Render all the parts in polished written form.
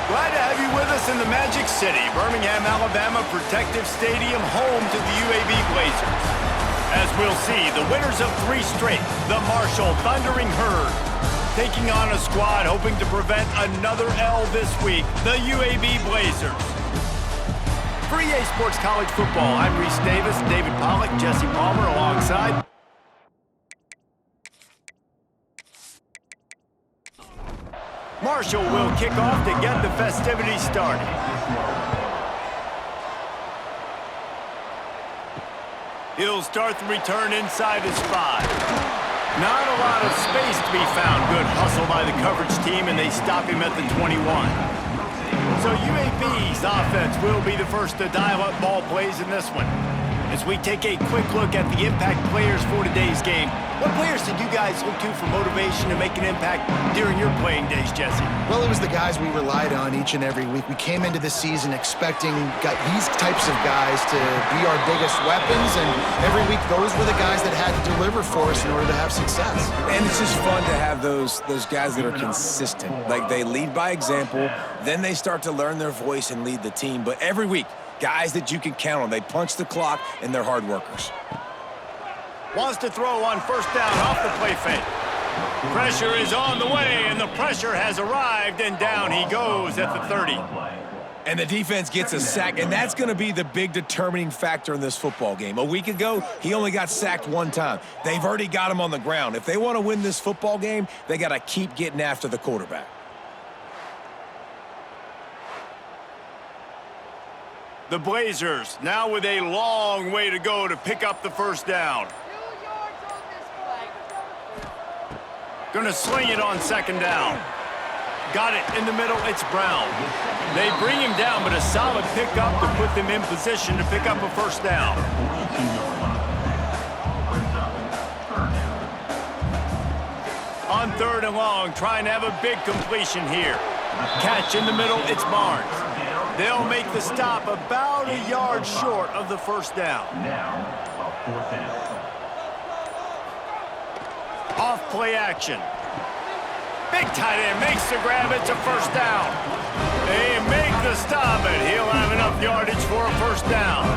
Glad to have you with us in the Magic City, Birmingham, Alabama Protective Stadium, home to the UAB Blazers. As we'll see, the winners of 3 straight, the Marshall Thundering Herd, taking on a squad hoping to prevent another L this week, the UAB Blazers. For EA Sports College Football, I'm Reese Davis, David Pollack, Jesse Palmer alongside. Marshall will kick off to get the festivities started. He'll start the return inside his 5. Not a lot of space to be found. Good hustle by the coverage team, and they stop him at the 21. So UAB's offense will be the first to dial up ball plays in this one. As we take a quick look at the impact players for today's game, what players did you guys look to for motivation to make an impact during your playing days, Jesse? Well, it was the guys we relied on each and every week. We came into the season expecting these types of guys to be our biggest weapons, and every week those were the guys that had to deliver for us in order to have success. And it's just fun to have those guys that are consistent. Like, they lead by example, then they start to learn their voice and lead the team. But every week, guys that you can count on. They punch the clock, and they're hard workers. Wants to throw on first down off the play fake. Pressure is on the way, and the pressure has arrived, and down he goes at the 30. And the defense gets a sack, and that's going to be the big determining factor in this football game. A week ago, he only got sacked 1 time. They've already got him on the ground. If they want to win this football game, they got to keep getting after the quarterback. The Blazers now with a long way to go to pick up the first down. Gonna sling it on second down. Got it in the middle, it's Brown. They bring him down, but a solid pickup to put them in position to pick up a first down. On 3rd and long, trying to have a big completion here. Catch in the middle, it's Barnes. They'll make the stop about a yard short of the first down. Off play action. Big tight end makes the grab. It's a first down. They make the stop, and he'll have enough yardage for a first down.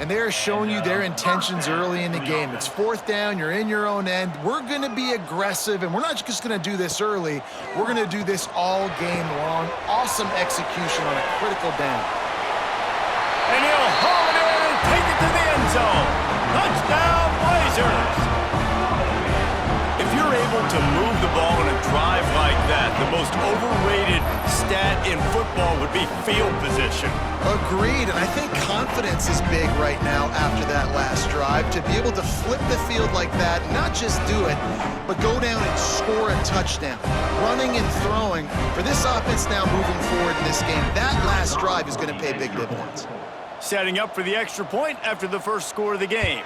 And they're showing you their intentions early in the game. It's 4th down, you're in your own end. We're going to be aggressive, and we're not just going to do this early. We're going to do this all game long. Awesome execution on a critical down. And he'll haul it in and take it to the end zone. Touchdown, Blazers! If you're able to move the ball in a drive like that, the most overrated stat in football would be field position. Agreed, and I think confidence is big right now after that last drive. To be able to flip the field like that, not just do it, but go down and score a touchdown. Running and throwing, for this offense now moving forward in this game, that last drive is going to pay big dividends. Setting up for the extra point after the first score of the game.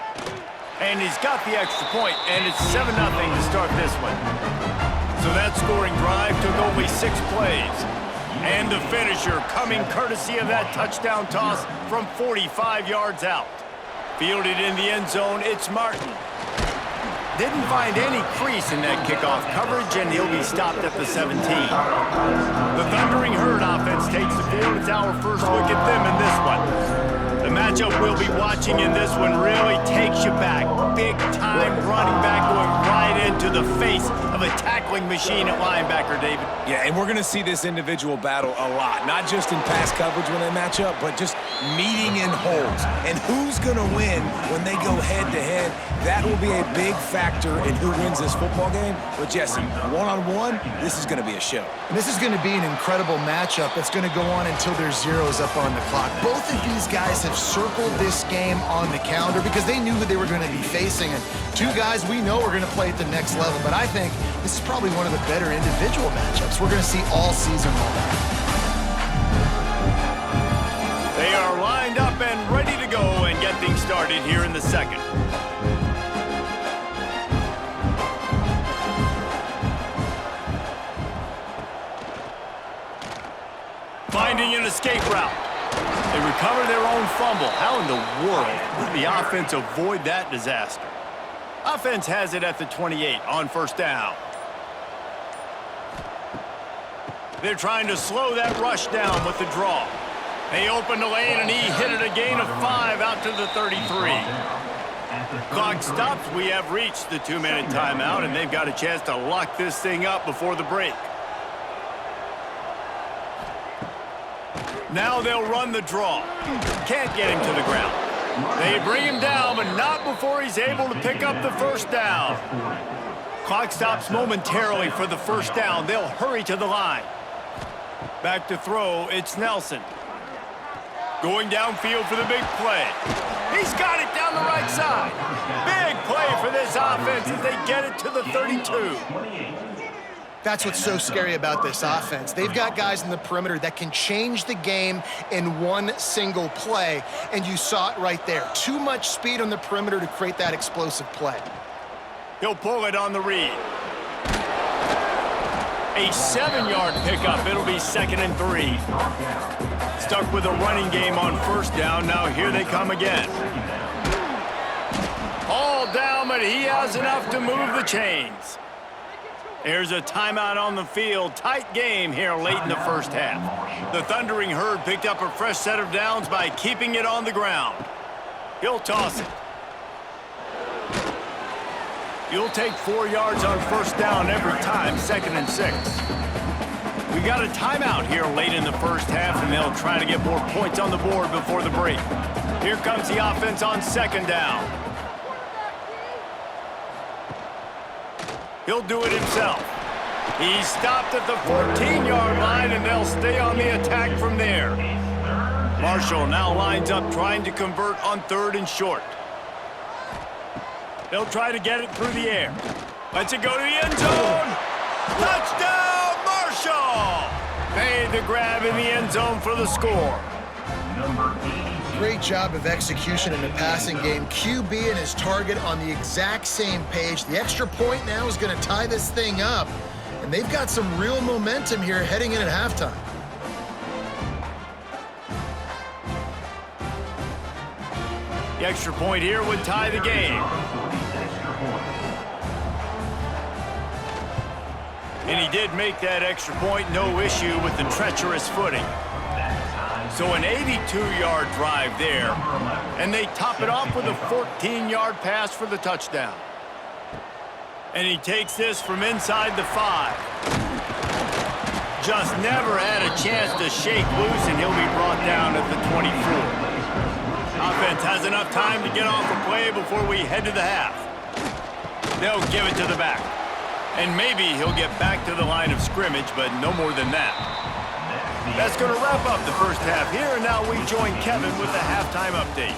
And he's got the extra point, and it's 7-0 to start this one. So that scoring drive took only 6 plays. And the finisher coming courtesy of that touchdown toss from 45 yards out. Fielded in the end zone, it's Martin. Didn't find any crease in that kickoff coverage, and he'll be stopped at the 17. The Thundering Herd offense takes the field. It's our first look at them in this one. The matchup we'll be watching in this one really takes you back. Big-time running back going right into the face of a tackling machine at linebacker, David. Yeah, and we're going to see this individual battle a lot. Not just in pass coverage when they match up, but just meeting in holes. And who's going to win when they go head-to-head? That will be a big factor in who wins this football game. But, Jesse, one-on-one, this is going to be a show. And this is going to be an incredible matchup that's going to go on until there's zeros up on the clock. Both of these guys have circled this game on the calendar because they knew who they were going to be facing. And 2 guys we know are going to play at the next level. But I think this is probably one of the better individual matchups we're going to see all season long. They are lined up and ready to go and get things started here in the second. Finding an escape route. They recover their own fumble. How in the world did the offense avoid that disaster? Offense has it at the 28 on first down. They're trying to slow that rush down with the draw. They opened the lane, and he hit it a gain of 5 out to the 33. Clock stops. We have reached the 2-minute timeout, and they've got a chance to lock this thing up before the break. Now they'll run the draw. Can't get him to the ground. They bring him down, but not before he's able to pick up the first down. Clock stops momentarily for the first down. They'll hurry to the line. Back to throw, it's Nelson. Going downfield for the big play. He's got it down the right side. Big play for this offense as they get it to the 32. That's what's so scary about this offense. They've got guys in the perimeter that can change the game in one single play, and you saw it right there. Too much speed on the perimeter to create that explosive play. He'll pull it on the read. A 7-yard pickup. It'll be 2nd and 3. Stuck with a running game on first down. Now here they come again. All down, but he has enough to move the chains. There's a timeout on the field. Tight game here late in the first half. The Thundering Herd picked up a fresh set of downs by keeping it on the ground. He'll toss it. You'll take 4 yards on first down every time, 2nd and 6. We got a timeout here late in the first half, and they'll try to get more points on the board before the break. Here comes the offense on 2nd down. He'll do it himself. He's stopped at the 14-yard line, and they'll stay on the attack from there. Marshall now lines up trying to convert on 3rd and short. They'll try to get it through the air. Lets it go to the end zone. Touchdown, Marshall! Made the grab in the end zone for the score. Great job of execution in the passing game. QB and his target on the exact same page. The extra point now is going to tie this thing up. And they've got some real momentum here heading in at halftime. The extra point here would tie the game. And he did make that extra point, no issue with the treacherous footing. So an 82-yard drive there, and they top it off with a 14-yard pass for the touchdown. And he takes this from inside the 5. Just never had a chance to shake loose, and he'll be brought down at the 24. Offense has enough time to get off a play before we head to the half. They'll give it to the back. And maybe he'll get back to the line of scrimmage, but no more than that. That's going to wrap up the first half here, and now we join Kevin with the halftime update.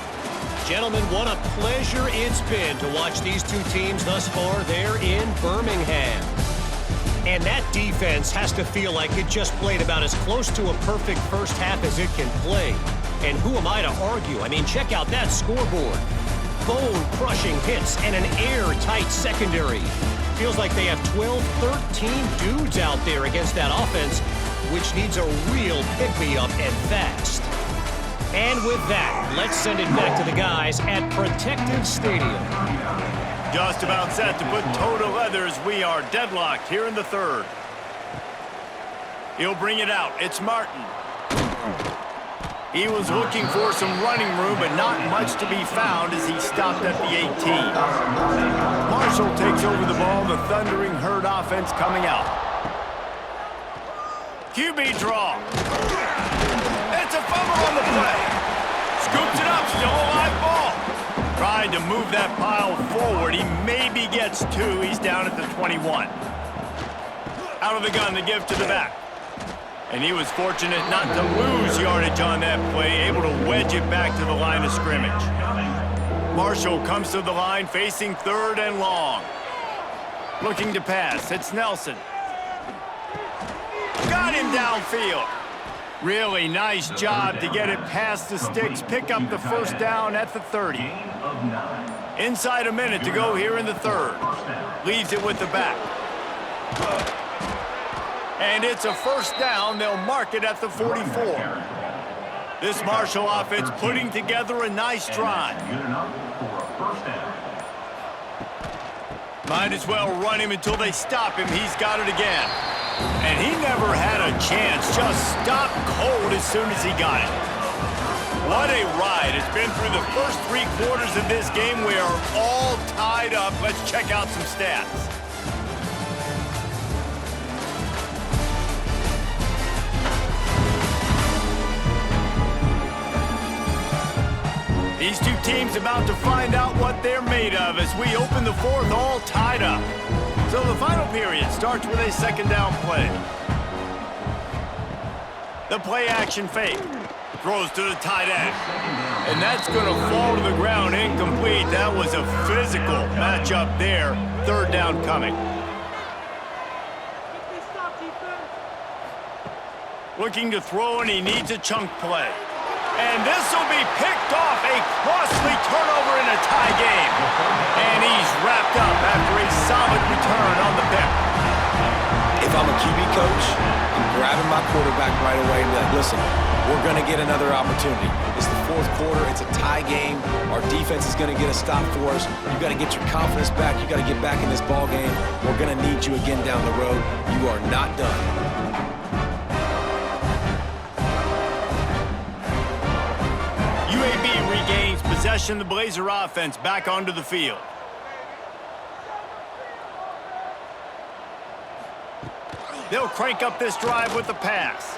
Gentlemen, what a pleasure it's been to watch these two teams thus far there in Birmingham. And that defense has to feel like it just played about as close to a perfect first half as it can play. And who am I to argue? I mean, check out that scoreboard. Bone-crushing hits and an airtight secondary. Feels like they have 12, 13 dudes out there against that offense, which needs a real pick-me-up and fast. And with that, let's send it back to the guys at Protective Stadium. Just about set to put toe to leather as we are deadlocked here in the 3rd. He'll bring it out. It's Martin. He was looking for some running room, but not much to be found as he stopped at the 18. Marshall takes over the ball. The Thundering Herd offense coming out. QB draw. It's a fumble on the play. Scoops it up, still a live ball. Trying to move that pile forward. He maybe gets 2. He's down at the 21. Out of the gun to give to the back. And he was fortunate not to lose yardage on that play, able to wedge it back to the line of scrimmage. Marshall comes to the line facing 3rd and long. Looking to pass. It's Nelson. Got him downfield. Really nice job to get it past the sticks, pick up the first down at the 30. Inside a minute to go here in the 3rd. Leaves it with the back. And it's a first down. They'll mark it at the 44. This Marshall offense putting together a nice drive. Might as well run him until they stop him. He's got it again. And he never had a chance. Just stopped cold as soon as he got it. What a ride. It's been through the first 3 quarters of this game. We are all tied up. Let's check out some stats. These two teams about to find out what they're made of as we open the 4th all tied up. So the final period starts with a second down play. The play action fake. Throws to the tight end. And that's going to fall to the ground incomplete. That was a physical matchup there. 3rd down coming. Looking to throw, and he needs a chunk play. And this will be picked off. A costly turnover in a tie game. And he's wrapped up after a solid return on the pick. If I'm a QB coach, I'm grabbing my quarterback right away and be like, listen, we're going to get another opportunity. It's the 4th quarter. It's a tie game. Our defense is going to get a stop for us. You got to get your confidence back. You got to get back in this ball game. We're going to need you again down the road. You are not done. UAB regains possession. The Blazer offense back onto the field. They'll crank up this drive with the pass.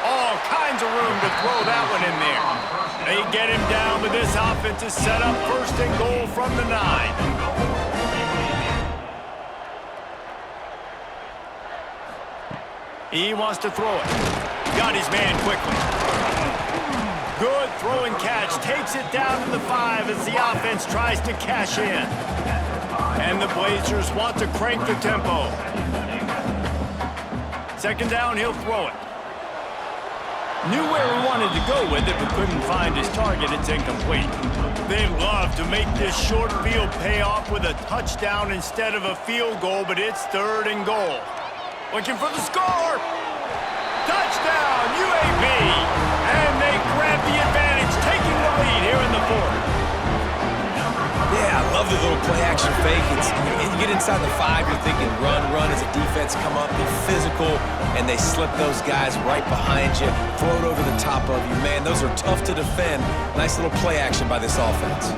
All kinds of room to throw that one in there. They get him down, but this offense is set up 1st and goal from the 9. He wants to throw it. Got his man quickly. Good throw and catch. Takes it down to the 5 as the offense tries to cash in. And the Blazers want to crank the tempo. 2nd down, he'll throw it. Knew where he wanted to go with it, but couldn't find his target. It's incomplete. They love to make this short field pay off with a touchdown instead of a field goal, but it's 3rd and goal. Looking for the score. Touchdown, UAB. And they grab the advantage, taking the lead here in the 4th. Yeah, I love the little play-action fake. You get inside the 5, you're thinking run as a defense come up, be physical, and they slip those guys right behind you, throw it over the top of you. Man, those are tough to defend. Nice little play action by this offense.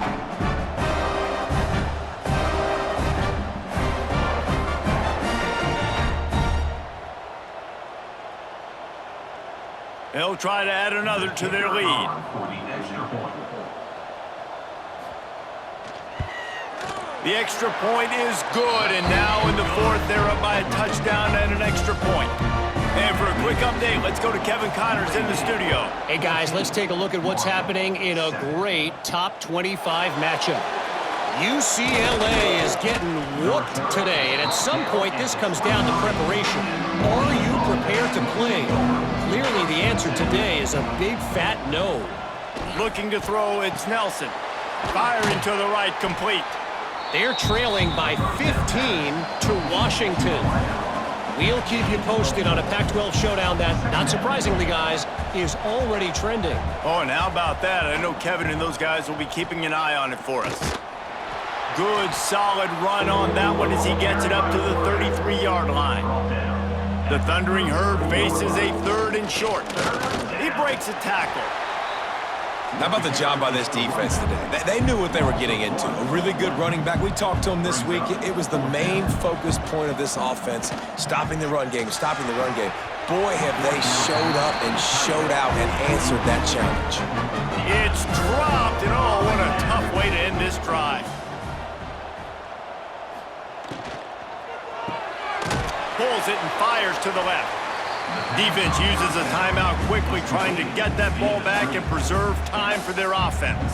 They'll try to add another to their lead. The extra point is good, and now in the 4th, they're up by a touchdown and an extra point. And for a quick update, let's go to Kevin Connors in the studio. Hey, guys, let's take a look at what's happening in a great top 25 matchup. UCLA is getting whooped today, and at some point, this comes down to preparation. Are you prepared to play? Clearly, the answer today is a big, fat no. Looking to throw, it's Nelson. Firing to the right, complete. They're trailing by 15 to Washington. We'll keep you posted on a Pac-12 showdown that, not surprisingly, guys, is already trending. Oh, and how about that? I know Kevin and those guys will be keeping an eye on it for us. Good, solid run on that one as he gets it up to the 33-yard line. The Thundering Herd faces a 3rd and short. He breaks a tackle. How about the job by this defense today? They knew what they were getting into. A really good running back. We talked to him this week. It was the main focus point of this offense, stopping the run game, stopping the run game. Boy, have they showed up and showed out and answered that challenge. It's dropped, and oh, what a tough way to end this drive. Pulls it and fires to the left. Defense uses a timeout quickly, trying to get that ball back and preserve time for their offense.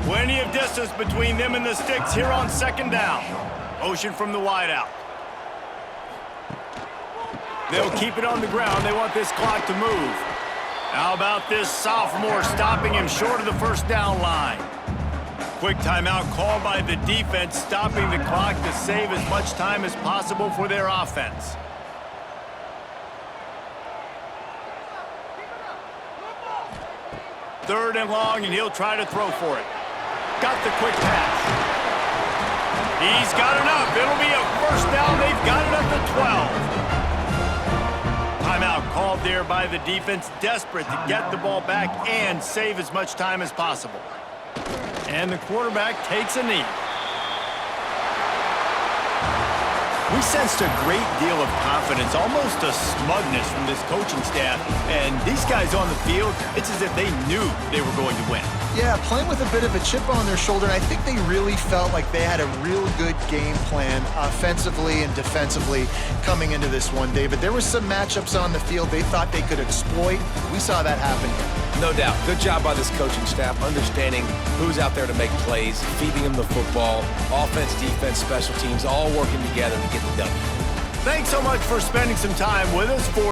Plenty of distance between them and the sticks here on 2nd down. Motion from the wideout. They'll keep it on the ground. They want this clock to move. How about this sophomore stopping him short of the 1st down line? Quick timeout called by the defense, stopping the clock to save as much time as possible for their offense. Third and long, and he'll try to throw for it. Got the quick pass. He's got enough. It'll be a 1st down. They've got it at the 12. called there by the defense, desperate to get the ball back and save as much time as possible. And the quarterback takes a knee. We sensed a great deal of confidence, almost a smugness from this coaching staff. And these guys on the field, it's as if they knew they were going to win. Yeah, playing with a bit of a chip on their shoulder, and I think they really felt like they had a real good game plan offensively and defensively coming into this one, David. There were some matchups on the field they thought they could exploit. We saw that happen here. No doubt. Good job by this coaching staff, understanding who's out there to make plays, feeding them the football, offense, defense, special teams, all working together to get the W. Thanks so much for spending some time with us for